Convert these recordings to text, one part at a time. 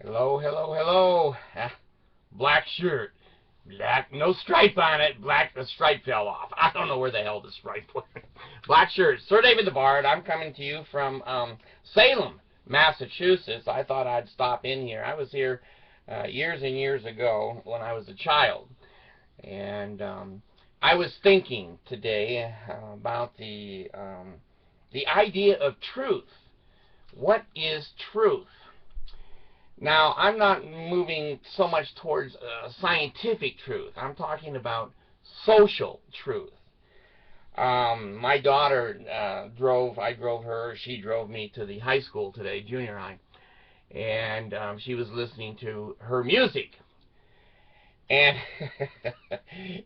Hello, hello, hello. Black shirt. Black, no stripe on it. Black, the stripe fell off. I don't know where the hell the stripe went. Black shirt. Sir David the Bard. I'm coming to you from Salem, Massachusetts. I thought I'd stop in here. I was here years and years ago when I was a child. And I was thinking today about the idea of truth. What is truth? Now, I'm not moving so much towards scientific truth. I'm talking about social truth. My daughter I drove her, she drove me to the high school today, junior high, and she was listening to her music. And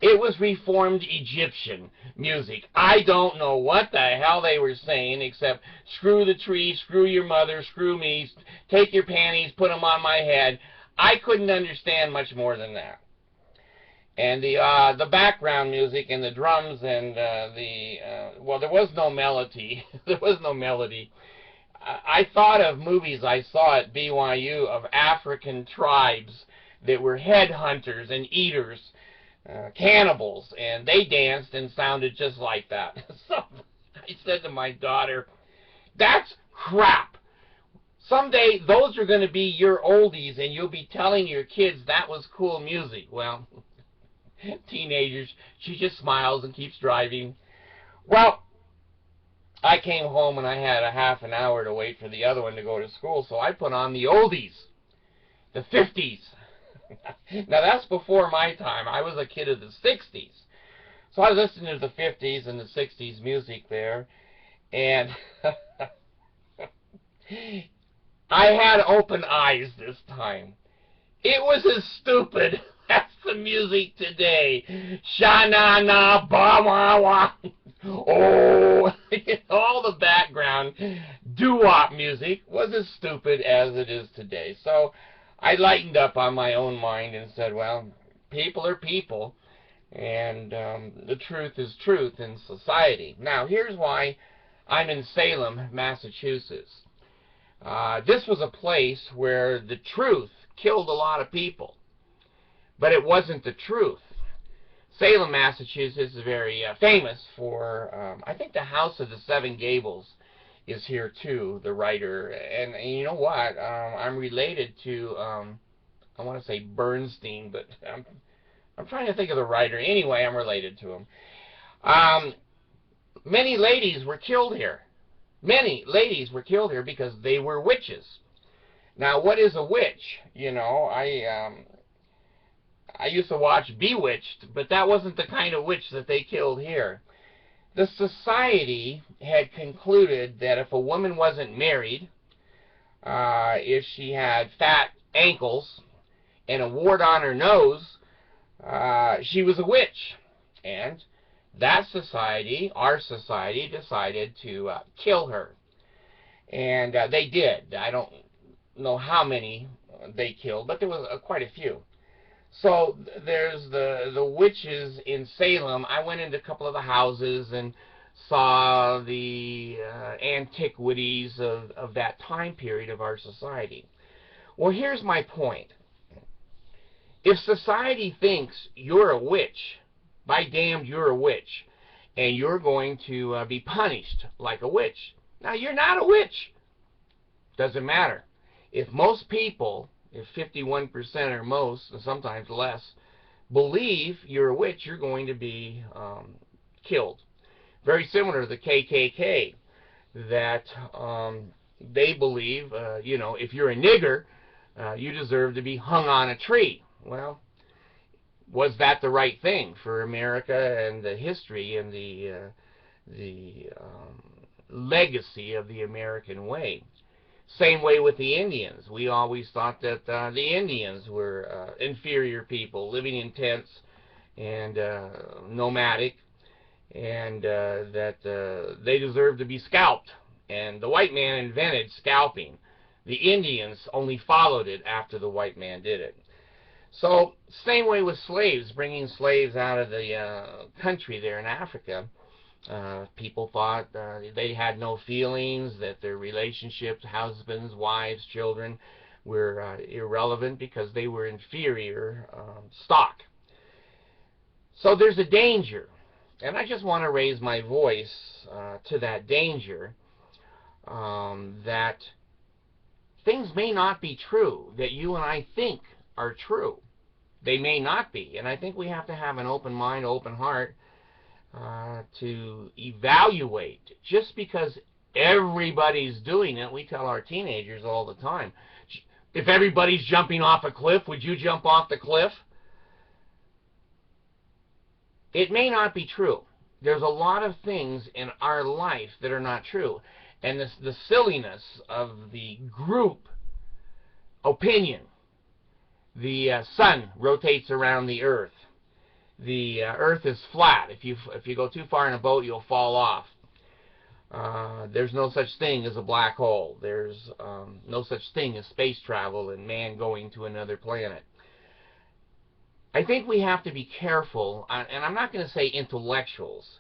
it was Reformed Egyptian music. I don't know what the hell they were saying except screw the tree, screw your mother, screw me, take your panties, put them on my head. I couldn't understand much more than that. And the background music and the drums and well, there was no melody. There was no melody. I thought of movies I saw at BYU of African tribes that were headhunters and eaters, cannibals, and they danced and sounded just like that. So I said to my daughter, that's crap. Someday those are going to be your oldies and you'll be telling your kids that was cool music. Well, teenagers, she just smiles and keeps driving. Well, I came home and I had a half an hour to wait for the other one to go to school, so I put on the oldies, the 50s. Now, that's before my time. I was a kid of the 60s. So I was listening to the 50s and the 60s music there, and I had open eyes this time. It was as stupid as the music today. Sha-na-na, ba-wah-wah. Oh, all the background doo-wop music was as stupid as it is today. So I lightened up on my own mind and said, well, people are people, and the truth is truth in society. Now, here's why I'm in Salem, Massachusetts. This was a place where the truth killed a lot of people, but it wasn't the truth. Salem, Massachusetts is very famous for, I think, the House of the Seven Gables is here too, the writer. And you know what? I'm related to, I want to say Bernstein, but I'm trying to think of the writer. Anyway, I'm related to him. Many ladies were killed here. Many ladies were killed here because they were witches. Now, what is a witch? You know, I used to watch Bewitched, but that wasn't the kind of witch that they killed here. The society had concluded that if a woman wasn't married, if she had fat ankles and a wart on her nose, she was a witch. And that society, our society, decided to kill her. And they did. I don't know how many they killed, but there was quite a few. So there's the witches in Salem. I went into a couple of the houses and saw the antiquities of that time period of our society. Well, here's my point. If society thinks you're a witch, by damned you're a witch, and you're going to be punished like a witch. Now, you're not a witch. Doesn't matter. If most people, if 51% or most, and sometimes less, believe you're a witch, you're going to be killed. Very similar to the KKK, that they believe, you know, if you're a nigger, you deserve to be hung on a tree. Well, was that the right thing for America and the history and the legacy of the American way? Same way with the Indians. We always thought that the Indians were inferior people living in tents and nomadic, and that they deserved to be scalped. And the white man invented scalping. The Indians only followed it after the white man did it. So, same way with slaves, bringing slaves out of the country there in Africa. People thought they had no feelings, that their relationships, husbands, wives, children, were irrelevant because they were inferior stock. So there's a danger, and I just want to raise my voice to that danger, that things may not be true that you and I think are true. They may not be, and I think we have to have an open mind, open heart to evaluate. Just because everybody's doing it, we tell our teenagers all the time, if everybody's jumping off a cliff, would you jump off the cliff? It may not be true. There's a lot of things in our life that are not true. And the silliness of the group opinion. The sun rotates around the earth. The earth is flat. If you go too far in a boat, you'll fall off. There's no such thing as a black hole. There's no such thing as space travel and man going to another planet. I think we have to be careful, and I'm not going to say intellectuals,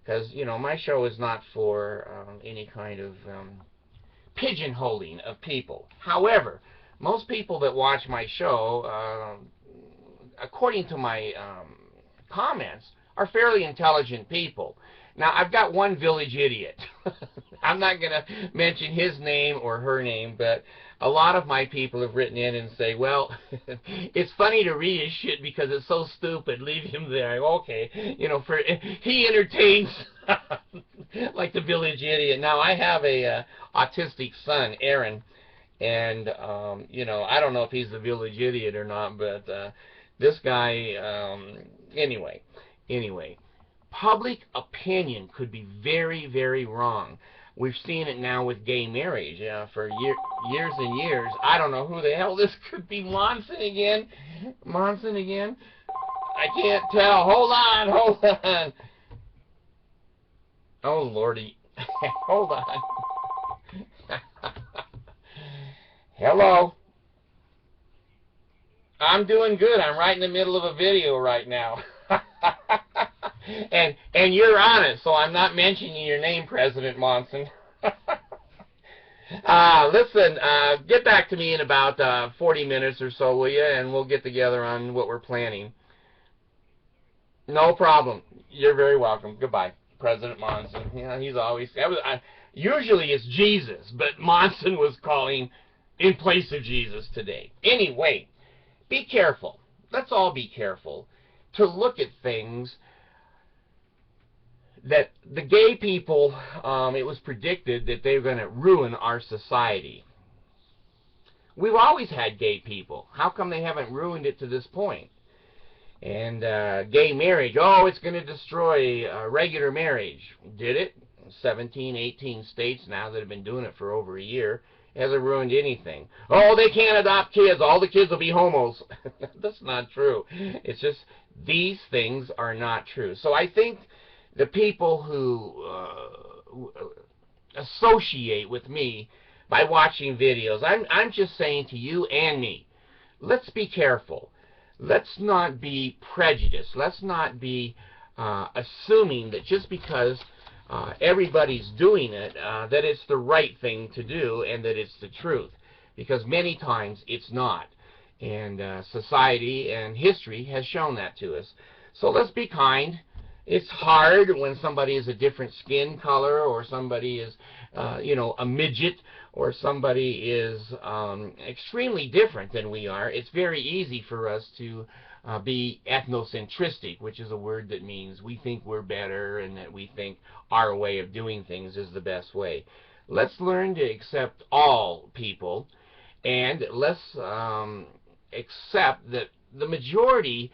because, you know, my show is not for any kind of pigeonholing of people. However, most people that watch my show, according to my comments, are fairly intelligent people. Now, I've got one village idiot. I'm not going to mention his name or her name, but a lot of my people have written in and say, well, it's funny to read his shit because it's so stupid. Leave him there. Okay, you know, he entertains like the village idiot. Now, I have a autistic son, Aaron, and you know, I don't know if he's the village idiot or not, but this guy, anyway, public opinion could be very, very wrong. We've seen it now with gay marriage for years and years. I don't know who the hell this could be. Monson again? Monson again? I can't tell. Hold on. Oh, Lordy. Hold on. Hello. I'm doing good. I'm right in the middle of a video right now. And you're on it, so I'm not mentioning your name, President Monson. Listen, get back to me in about 40 minutes or so, will you? And we'll get together on what we're planning. No problem. You're very welcome. Goodbye, President Monson. Yeah, he's always... usually it's Jesus, but Monson was calling in place of Jesus today. Anyway, be careful. Let's all be careful to look at things that the gay people, it was predicted that they were going to ruin our society. We've always had gay people. How come they haven't ruined it to this point? And gay marriage, oh, it's going to destroy regular marriage. Did it? 17, 18 states now that have been doing it for over a year. It hasn't ruined anything. Oh, they can't adopt kids. All the kids will be homos. That's not true. It's just these things are not true. So I think the people who associate with me by watching videos, I'm just saying to you and me, let's be careful. Let's not be prejudiced. Let's not be assuming that just because everybody's doing it, that it's the right thing to do and that it's the truth. Because many times it's not. And society and history has shown that to us. So let's be kind. It's hard when somebody is a different skin color, or somebody is, you know, a midget, or somebody is extremely different than we are. It's very easy for us to be ethnocentristic, which is a word that means we think we're better and that we think our way of doing things is the best way. Let's learn to accept all people, and let's accept that the majority,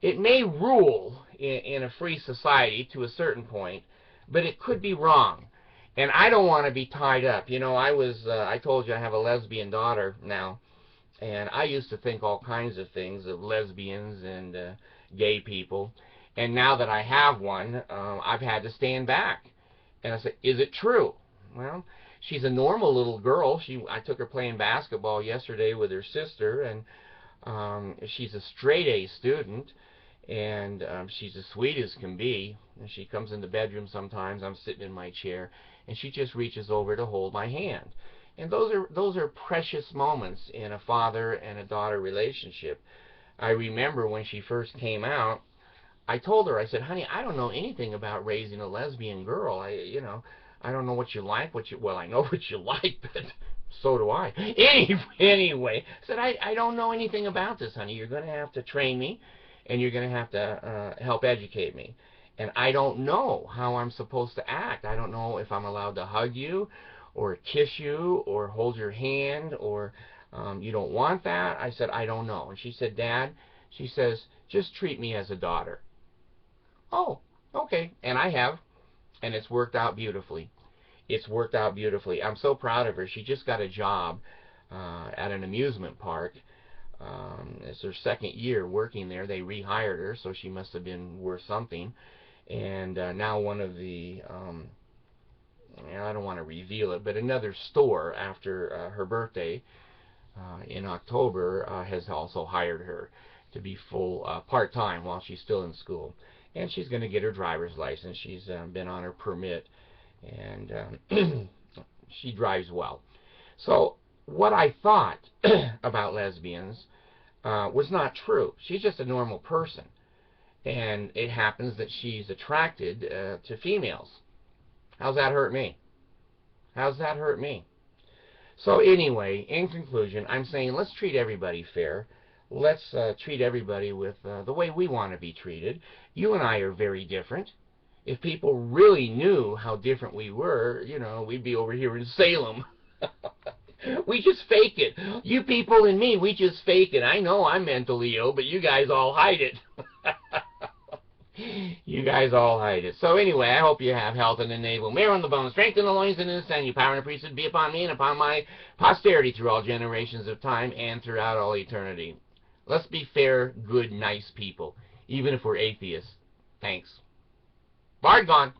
it may rule in a free society to a certain point, but it could be wrong. And I don't want to be tied up. You know, I told you I have a lesbian daughter now, and I used to think all kinds of things of lesbians and gay people. And now that I have one, I've had to stand back. And I said, is it true? Well, she's a normal little girl. I took her playing basketball yesterday with her sister, and she's a straight A student. And she's as sweet as can be. And she comes in the bedroom sometimes. I'm sitting in my chair, and she just reaches over to hold my hand. And those are precious moments in a father and a daughter relationship. I remember when she first came out, I told her, I said, honey, I don't know anything about raising a lesbian girl. I don't know what you like, well, I know what you like, but so do I. Anyway, I said, I don't know anything about this, honey. You're going to have to train me, and you're going to have to help educate me. And I don't know how I'm supposed to act. I don't know if I'm allowed to hug you, or kiss you, or hold your hand, or you don't want that. I said, I don't know. And she said, Dad, she says, just treat me as a daughter. Oh, okay. And I have, and it's worked out beautifully. It's worked out beautifully. I'm so proud of her. She just got a job at an amusement park. It's her second year working there. They rehired her, so she must have been worth something. And now one of the, I don't want to reveal it, but another store after her birthday in October has also hired her to be full part-time while she's still in school. And she's going to get her driver's license. She's been on her permit, and she drives well. So what I thought about lesbians was not true. She's just a normal person. And it happens that she's attracted to females. How's that hurt me? How's that hurt me? So anyway, in conclusion, I'm saying let's treat everybody fair. Let's treat everybody with the way we want to be treated. You and I are very different. If people really knew how different we were, we'd be over here in Salem. We just fake it. You people and me, we just fake it. I know I'm mentally ill, but you guys all hide it. You guys all hide it. So anyway, I hope you have health and enable, marrow in the bones, strength in the loins, and in the sinew, power and the priesthood be upon me and upon my posterity through all generations of time and throughout all eternity. Let's be fair, good, nice people, even if we're atheists. Thanks. Bard gone.